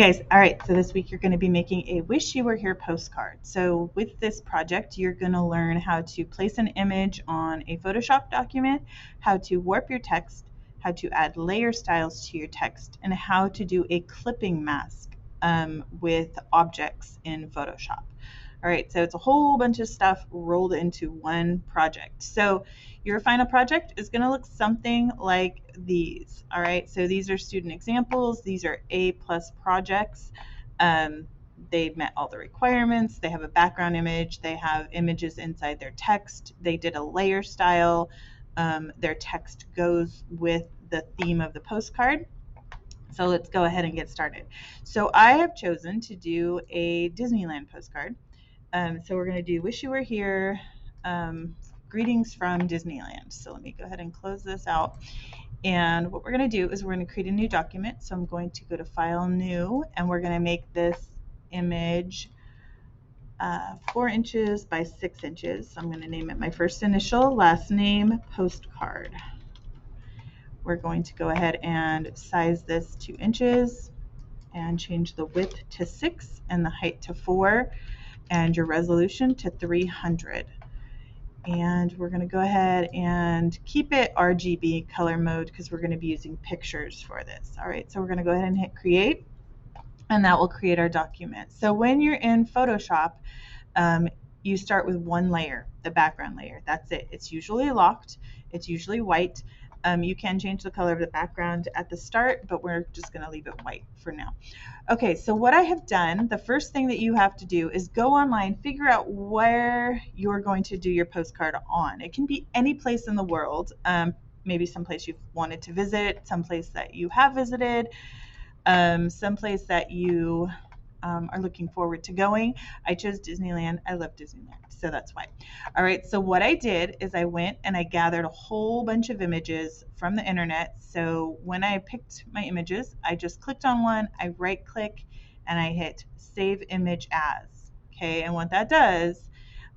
Guys, all right, so this week you're going to be making a Wish You Were Here postcard. So with this project, you're going to learn how to place an image on a Photoshop document, how to warp your text, how to add layer styles to your text, and how to do a clipping mask with objects in Photoshop. All right, so it's a whole bunch of stuff rolled into one project. So your final project is going to look something like these. All right, so these are student examples. These are A+ projects. They met all the requirements. They have a background image. They have images inside their text. They did a layer style. Their text goes with the theme of the postcard. So let's go ahead and get started. So I have chosen to do a Disneyland postcard. So we're going to do Wish You Were Here, greetings from Disneyland. So let me go ahead and close this out. And what we're going to do is we're going to create a new document. So I'm going to go to File, New, and we're going to make this image 4 inches by 6 inches. So I'm going to name it my first initial, last name, postcard. We're going to go ahead and size this 2 inches and change the width to 6 and the height to 4. And your resolution to 300. And we're going to go ahead and keep it RGB color mode because we're going to be using pictures for this. All right, so we're going to go ahead and hit create, and that will create our document. So when you're in Photoshop, you start with one layer, the background layer. That's it. It's usually locked. It's usually white. You can change the color of the background at the start, but we're just going to leave it white for now. Okay, so what I have done, the first thing that you have to do is go online, figure out where you're going to do your postcard on. It can be any place in the world, maybe someplace you've wanted to visit, someplace that you have visited, someplace that you are looking forward to going. I chose Disneyland. I love Disneyland, so that's why. All right, so what I did is I went and I gathered a whole bunch of images from the internet. So when I picked my images, I just clicked on one, I right click, and I hit Save Image As. Okay, and what that does,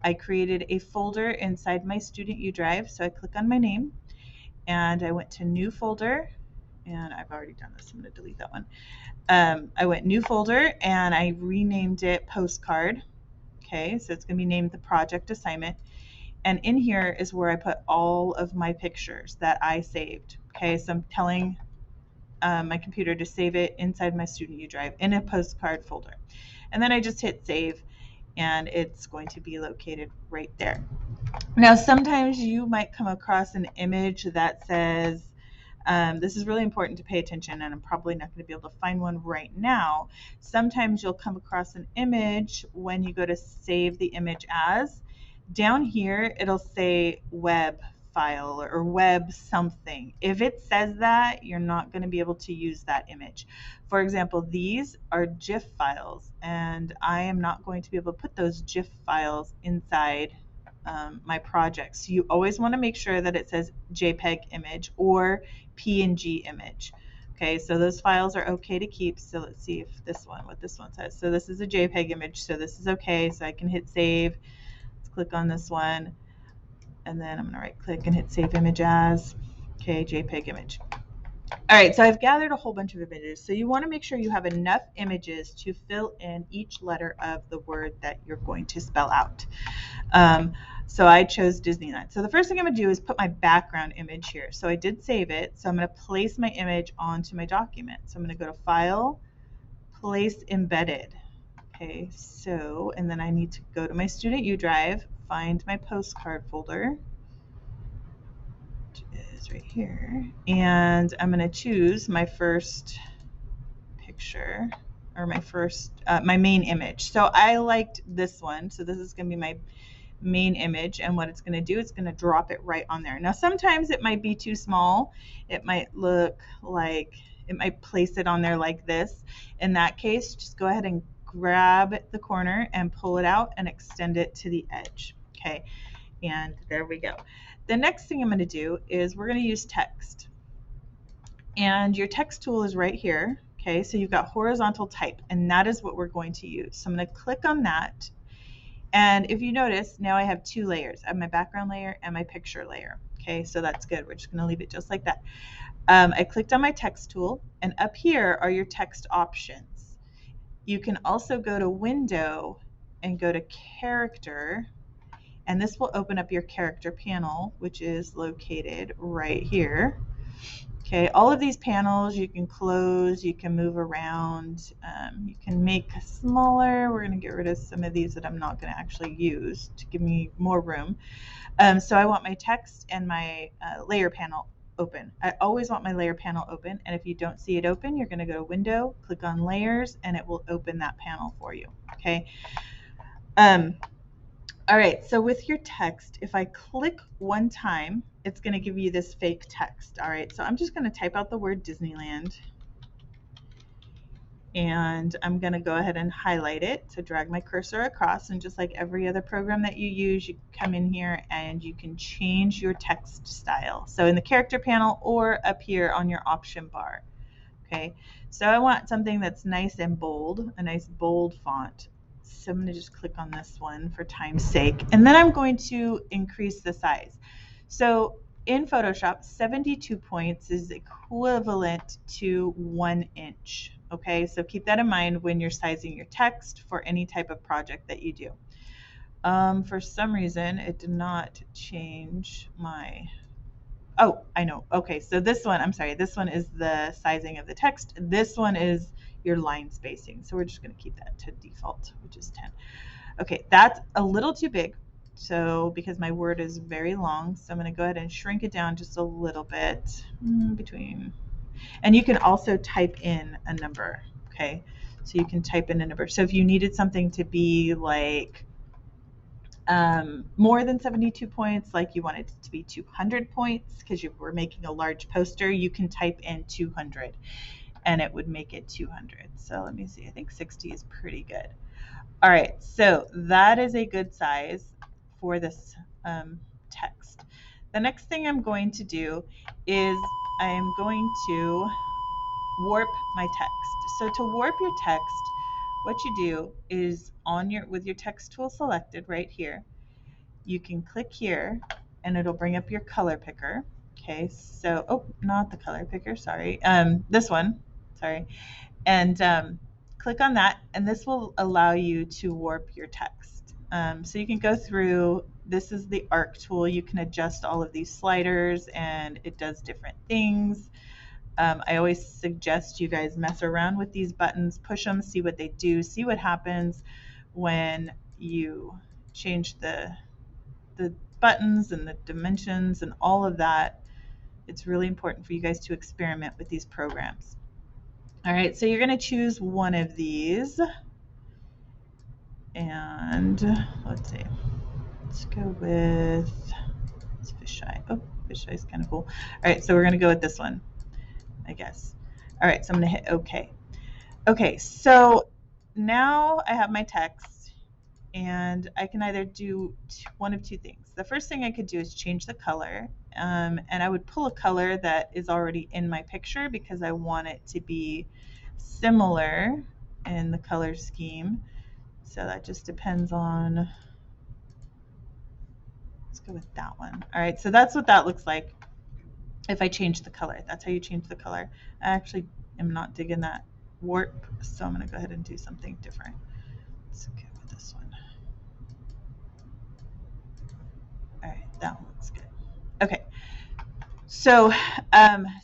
I created a folder inside my Student U Drive. So I click on my name, and I went to New Folder, and I've already done this. I'm going to delete that one. I went New Folder, and I renamed it Postcard. Okay, so it's going to be named the project assignment. And in here is where I put all of my pictures that I saved. Okay, so I'm telling my computer to save it inside my Student U Drive in a postcard folder. And then I just hit save, and it's going to be located right there. Now, sometimes you might come across an image that says, this is really important to pay attention, and I'm probably not going to be able to find one right now. Sometimes you'll come across an image when you go to save the image as. Down here, it'll say web file or web something. If it says that, you're not going to be able to use that image. For example, these are GIF files, and I am not going to be able to put those GIF files inside my project. So you always want to make sure that it says JPEG image or PNG image. Okay, so those files are okay to keep. So let's see if what this one says. So this is a JPEG image, so this is okay. So I can hit save. Let's click on this one, and then I'm going to right click and hit save image as. Okay, JPEG image. All right, so I've gathered a whole bunch of images. So you want to make sure you have enough images to fill in each letter of the word that you're going to spell out. So I chose Disneyland. So the first thing I'm going to do is put my background image here. So I did save it. So I'm going to place my image onto my document. So I'm going to go to File, Place Embedded. Okay, so, and then I need to go to my Student U Drive, find my postcard folder, which is right here. And I'm going to choose my first picture, or my first, my main image. So I liked this one. So this is going to be my main image, and what it's going to do, it's going to drop it right on there. Now sometimes it might be too small. It might look like it might place it on there like this. In that case, just go ahead and grab the corner and pull it out and extend it to the edge. Okay, and there we go. The next thing I'm going to do is we're going to use text, and your text tool is right here. Okay, so you've got horizontal type, and that is what we're going to use. So I'm going to click on that. And if you notice, now I have 2 layers. I have my background layer and my picture layer. Okay, so that's good. We're just going to leave it just like that. I clicked on my text tool, and up here are your text options. You can also go to Window and go to Character, and this will open up your character panel, which is located right here. Okay, all of these panels you can close, you can move around, you can make smaller. We're going to get rid of some of these that I'm not going to actually use to give me more room. So I want my text and my layer panel open. I always want my layer panel open, and if you don't see it open, you're going to go to Window, click on Layers, and it will open that panel for you. Okay. All right, so with your text, if I click one time, it's going to give you this fake text. All right, so I'm just going to type out the word Disneyland, and I'm going to go ahead and highlight it. So drag my cursor across, and just like every other program that you use, you come in here and you can change your text style. So in the character panel or up here on your option bar. Okay, so I want something that's nice and bold, a nice bold font. So I'm going to just click on this one for time's sake, and then I'm going to increase the size. So in Photoshop, 72 points is equivalent to 1 inch. Okay, so keep that in mind when you're sizing your text for any type of project that you do. For some reason, it did not change my... Oh, I know. Okay, so this one, I'm sorry, this one is the sizing of the text. This one is your line spacing. So we're just going to keep that to default, which is 10. Okay, that's a little too big. So because my word is very long, so I'm going to go ahead and shrink it down just a little bit between. And you can also type in a number. Okay, so you can type in a number. So if you needed something to be like more than 72 points, like you wanted it to be 200 points because you were making a large poster, you can type in 200 and it would make it 200. So let me see, I think 60 is pretty good. All right, so that is a good size for this text. The next thing I'm going to do is I am going to warp my text. So to warp your text, what you do is with your text tool selected right here, you can click here and it'll bring up your color picker. Okay, so, oh, not the color picker, sorry. This one, sorry. And click on that, and this will allow you to warp your text. So you can go through, this is the arc tool. You can adjust all of these sliders and it does different things. I always suggest you guys mess around with these buttons, push them, see what they do, see what happens when you change the buttons and the dimensions and all of that. It's really important for you guys to experiment with these programs. All right, so you're going to choose one of these. And let's see. Let's go with fisheye. Oh, fisheye is kind of cool. All right, so we're going to go with this one, I guess. All right, so I'm going to hit OK. Okay, so now I have my text, and I can either do one of two things. The first thing I could do is change the color, and I would pull a color that is already in my picture because I want it to be similar in the color scheme. So that just depends on, let's go with that one. All right, so that's what that looks like if I change the color. That's how you change the color. I actually am not digging that warp, so I'm going to go ahead and do something different. Let's go with this one. All right, that one looks good. Okay, so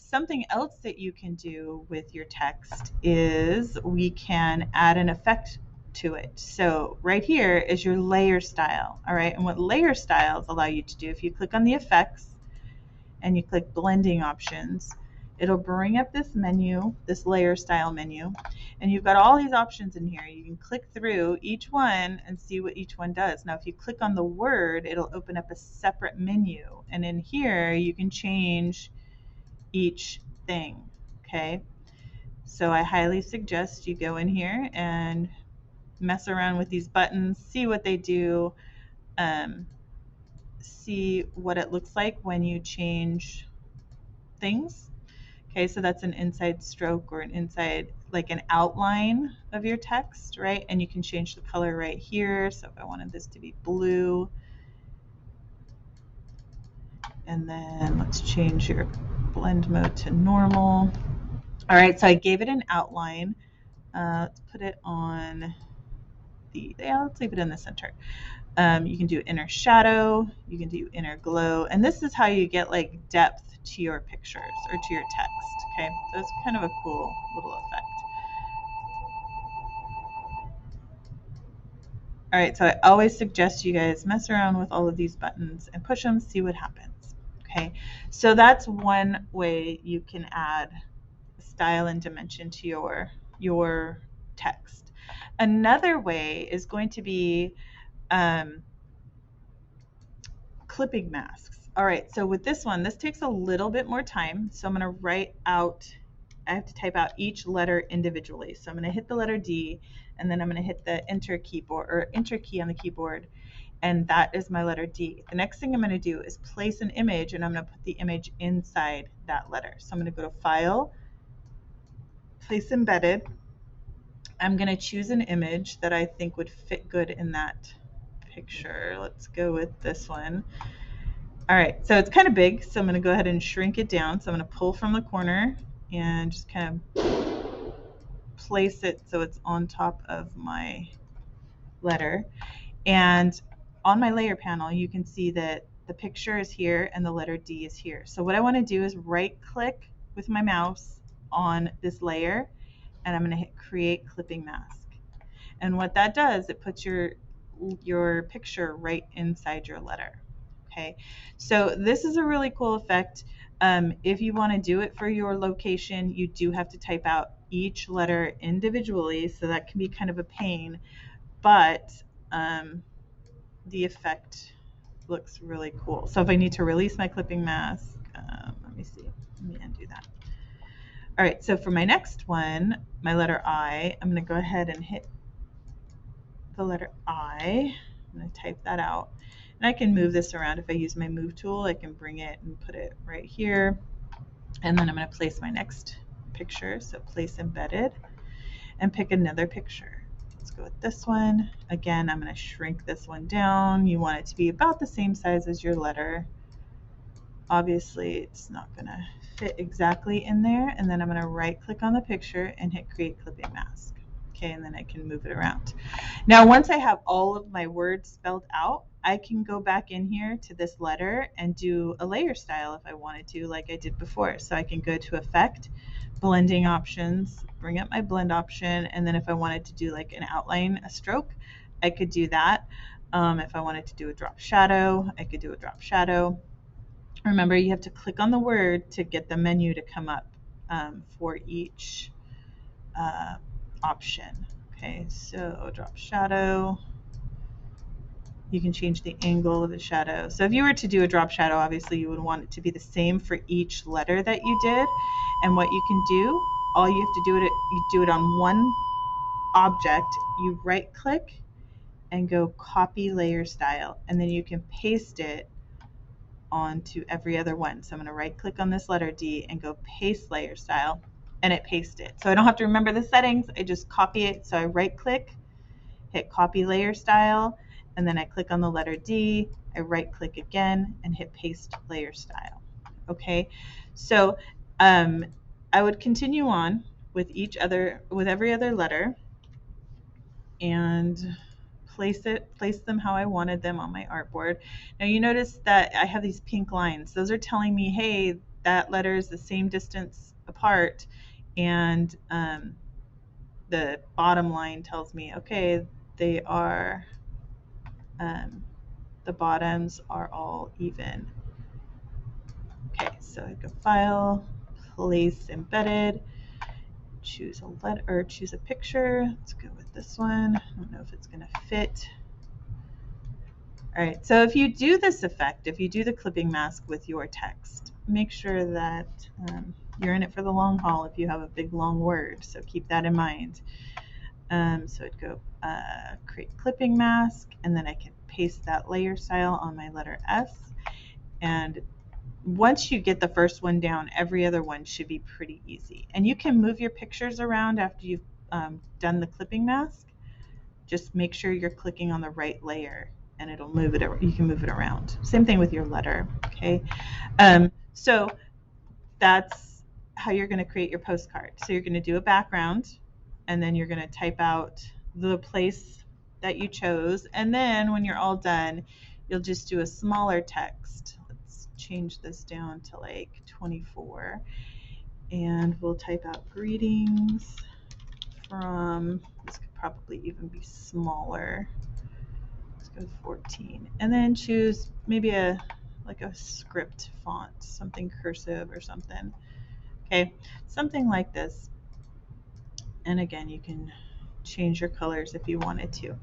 something else that you can do with your text is we can add an effect to it. So right here is your layer style. All right, and what layer styles allow you to do, if you click on the effects and you click blending options, it'll bring up this menu, this layer style menu, and you've got all these options in here. You can click through each one and see what each one does. Now if you click on the word, it'll open up a separate menu, and in here you can change each thing. Okay, so I highly suggest you go in here and mess around with these buttons, see what they do, see what it looks like when you change things. Okay, so that's an inside stroke or an inside, like an outline of your text, right? And you can change the color right here. So if I wanted this to be blue, and then let's change your blend mode to normal. All right, so I gave it an outline. Let's put it on let's leave it in the center. You can do inner shadow, you can do inner glow, and this is how you get like depth to your pictures or to your text. Okay, so it's kind of a cool little effect. All right, so I always suggest you guys mess around with all of these buttons and push them, see what happens. Okay, so that's one way you can add style and dimension to your text. Another way is going to be clipping masks. All right, so with this one, this takes a little bit more time. So I'm going to I have to type out each letter individually. So I'm going to hit the letter D, and then I'm going to hit the enter key on the keyboard, and that is my letter D. The next thing I'm going to do is place an image, and I'm going to put the image inside that letter. So I'm going to go to File, Place Embedded. I'm going to choose an image that I think would fit good in that picture. Let's go with this one. All right, so it's kind of big, so I'm going to go ahead and shrink it down. So I'm going to pull from the corner and just kind of place it so it's on top of my letter. And on my layer panel, you can see that the picture is here and the letter D is here. So what I want to do is right-click with my mouse on this layer, and I'm going to hit Create Clipping Mask. And what that does, it puts your picture right inside your letter. Okay, so this is a really cool effect. If you want to do it for your location, you do have to type out each letter individually, so that can be kind of a pain, but the effect looks really cool. So if I need to release my clipping mask, let me see, let me undo that. All right, so for my next one, my letter I, I'm going to go ahead and hit the letter I. I'm going to type that out. And I can move this around. If I use my move tool, I can bring it and put it right here. And then I'm going to place my next picture. So place embedded and pick another picture. Let's go with this one. Again, I'm going to shrink this one down. You want it to be about the same size as your letter. Obviously, it's not going to fit exactly in there. And then I'm going to right click on the picture and hit Create Clipping Mask. Okay, and then I can move it around. Now, once I have all of my words spelled out, I can go back in here to this letter and do a layer style if I wanted to, like I did before. So I can go to Effect, Blending Options, bring up my blend option, and then if I wanted to do like an outline, a stroke, I could do that. If I wanted to do a drop shadow, I could do a drop shadow. Remember, you have to click on the word to get the menu to come up for each option. Okay, so drop shadow. You can change the angle of the shadow. So if you were to do a drop shadow, obviously you would want it to be the same for each letter that you did. And what you can do, all you have to do you do it on one object. You right click and go copy layer style, and then you can paste it onto every other one. So I'm going to right click on this letter D and go paste layer style, and it pastes it. So I don't have to remember the settings, I just copy it. So I right click, hit copy layer style, and then I click on the letter D, I right click again and hit paste layer style. Okay, so I would continue on with every other letter and place them how I wanted them on my artboard. Now you notice that I have these pink lines. Those are telling me, hey, that letter is the same distance apart, and the bottom line tells me, okay, they are, the bottoms are all even. Okay, so I go File, Place Embedded, choose a letter or choose a picture. Let's go with this one. I don't know if it's going to fit. All right, so if you do this effect, if you do the clipping mask with your text, make sure that you're in it for the long haul if you have a big long word, so keep that in mind. So I'd go create clipping mask, and then I can paste that layer style on my letter S. And once you get the first one down, every other one should be pretty easy. And you can move your pictures around after you've done the clipping mask. Just make sure you're clicking on the right layer, and it'll move it. You can move it around. Same thing with your letter. Okay, so that's how you're going to create your postcard. So you're going to do a background. and then you're going to type out the place that you chose. And then when you're all done, you'll just do a smaller text. Let's change this down to like 24. And we'll type out greetings from, this could probably even be smaller. Let's go 14. And then choose maybe a script font, something cursive or something. Okay, something like this. And again, you can change your colors if you wanted to.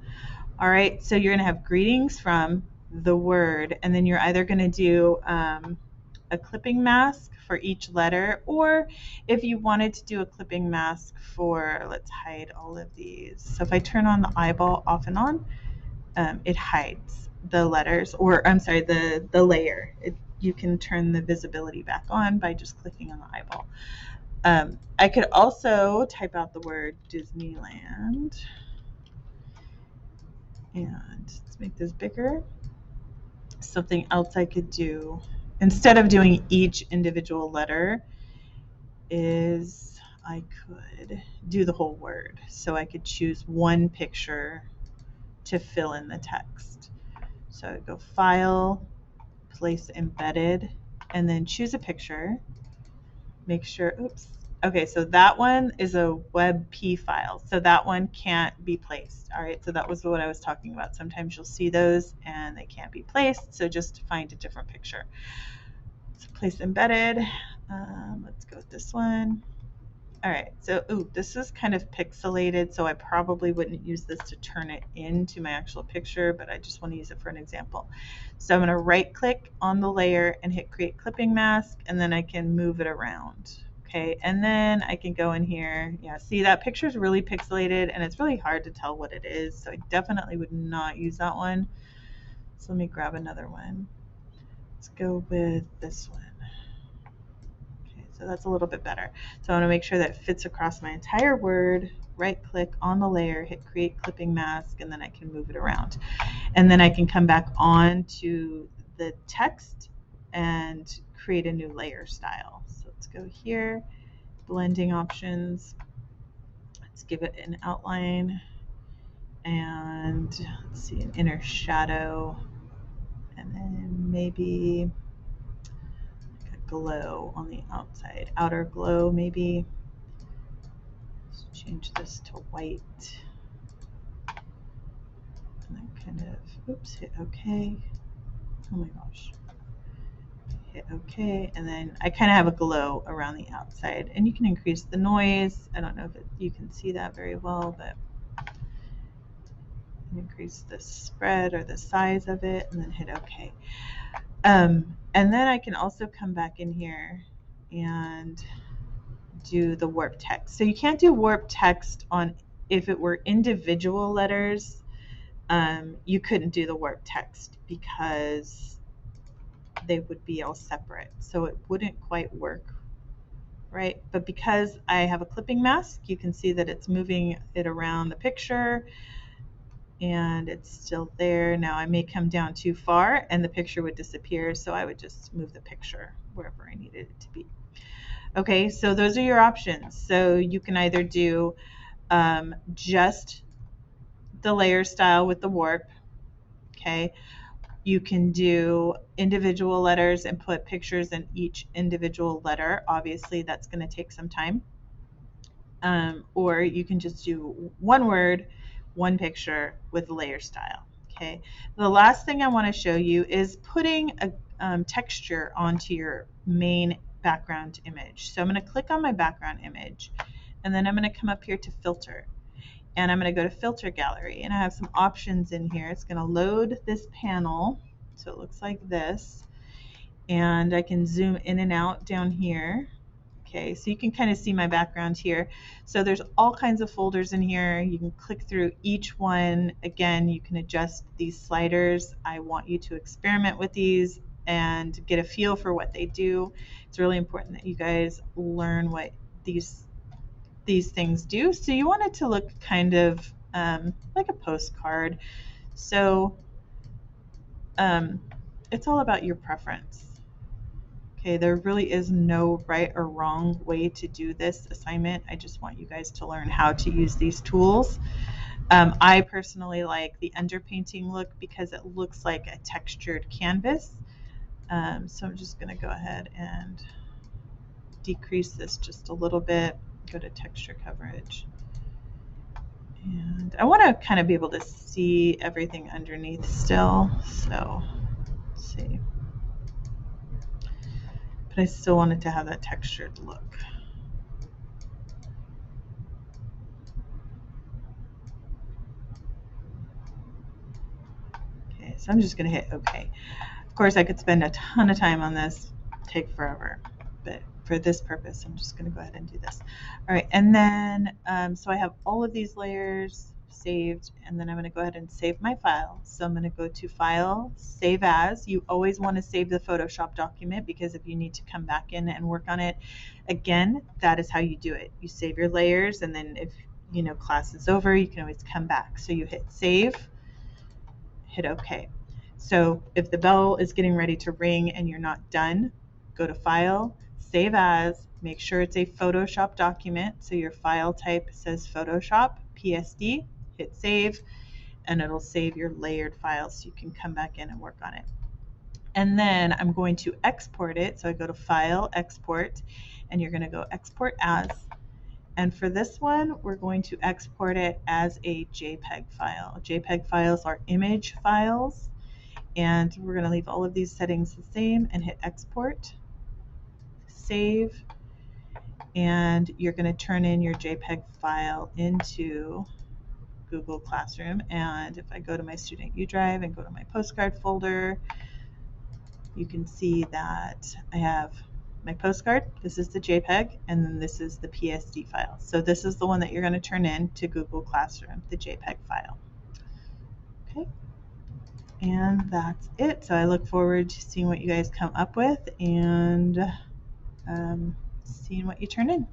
All right, so you're going to have greetings from the word, and then you're either going to do a clipping mask for each letter, or if you wanted to do a clipping mask for, let's hide all of these. So if I turn on the eyeball off and on, it hides the letters, or I'm sorry, the layer. You can turn the visibility back on by just clicking on the eyeball. I could also type out the word Disneyland, and let's make this bigger. Something else I could do, instead of doing each individual letter, is I could do the whole word. So I could choose one picture to fill in the text. So I'd go File, Place Embedded, and then choose a picture. Make sure, oops. Okay, so that one is a WebP file. So that one can't be placed. All right, so that was what I was talking about. Sometimes you'll see those and they can't be placed. So just find a different picture. So place embedded. Let's go with this one. All right, so this is kind of pixelated, so I probably wouldn't use this to turn it into my actual picture, but I just want to use it for an example. So I'm going to right click on the layer and hit create clipping mask, and then I can move it around. Okay, and then I can go in here. Yeah, see, that picture is really pixelated and it's really hard to tell what it is, so I definitely would not use that one. So let me grab another one. Let's go with this one. So that's a little bit better. So I want to make sure that it fits across my entire word. Right click on the layer, hit create clipping mask, and then I can move it around. And then I can come back on to the text and create a new layer style. So let's go here, blending options. Let's give it an outline, and let's see, an inner shadow, and then maybe glow on the outside, outer glow maybe. Let's change this to white, and then kind of, oops, hit OK. Oh my gosh. Hit OK, and then I kind of have a glow around the outside, and you can increase the noise. I don't know if you can see that very well, but increase the spread or the size of it, and then hit OK. And then I can also come back in here and do the warp text. So you can't do warp text on, if it were individual letters, you couldn't do the warp text because they would be all separate. So it wouldn't quite work, right? But because I have a clipping mask, you can see that it's moving it around the picture and it's still there. Now I may come down too far and the picture would disappear, so I would just move the picture wherever I needed it to be. Okay, so those are your options. So you can either do just the layer style with the warp, okay? You can do individual letters and put pictures in each individual letter. Obviously, that's going to take some time. Or you can just do one word, one picture with layer style. Okay. The last thing I want to show you is putting a texture onto your main background image. So I'm going to click on my background image, and then I'm going to come up here to filter, and I'm going to go to filter gallery, and I have some options in here. It's going to load this panel, so it looks like this, and I can zoom in and out down here. Okay, so you can kind of see my background here. So there's all kinds of folders in here. You can click through each one. Again, you can adjust these sliders. I want you to experiment with these and get a feel for what they do. It's really important that you guys learn what these things do. So you want it to look kind of like a postcard. So it's all about your preference. Okay, there really is no right or wrong way to do this assignment. I just want you guys to learn how to use these tools. I personally like the underpainting look because it looks like a textured canvas. So I'm just going to go ahead and decrease this just a little bit, go to texture coverage. And I want to kind of be able to see everything underneath still. So let's see. But I still want it to have that textured look. Okay, so I'm just going to hit OK. Of course, I could spend a ton of time on this, take forever, but for this purpose, I'm just going to go ahead and do this. All right, and then, so I have all of these layers saved, and then I'm going to go ahead and save my file. So I'm going to go to File, Save As. You always want to save the Photoshop document because if you need to come back in and work on it again, that is how you do it. You save your layers, and then if class is over, you can always come back. So you hit Save, hit OK. So if the bell is getting ready to ring and you're not done, go to File, Save As, make sure it's a Photoshop document. So your file type says Photoshop, PSD, hit Save, and it'll save your layered file so you can come back in and work on it. And then I'm going to export it. So I go to File, Export, and you're going to go Export As. And for this one, we're going to export it as a JPEG file. JPEG files are image files. And we're going to leave all of these settings the same and hit export, save, and you're going to turn in your JPEG file into Google Classroom. And if I go to my Student U Drive and go to my postcard folder, you can see that I have my postcard, this is the JPEG, and then this is the PSD file. So this is the one that you're going to turn in to Google Classroom, the JPEG file. Okay. And that's it. So I look forward to seeing what you guys come up with and seeing what you turn in.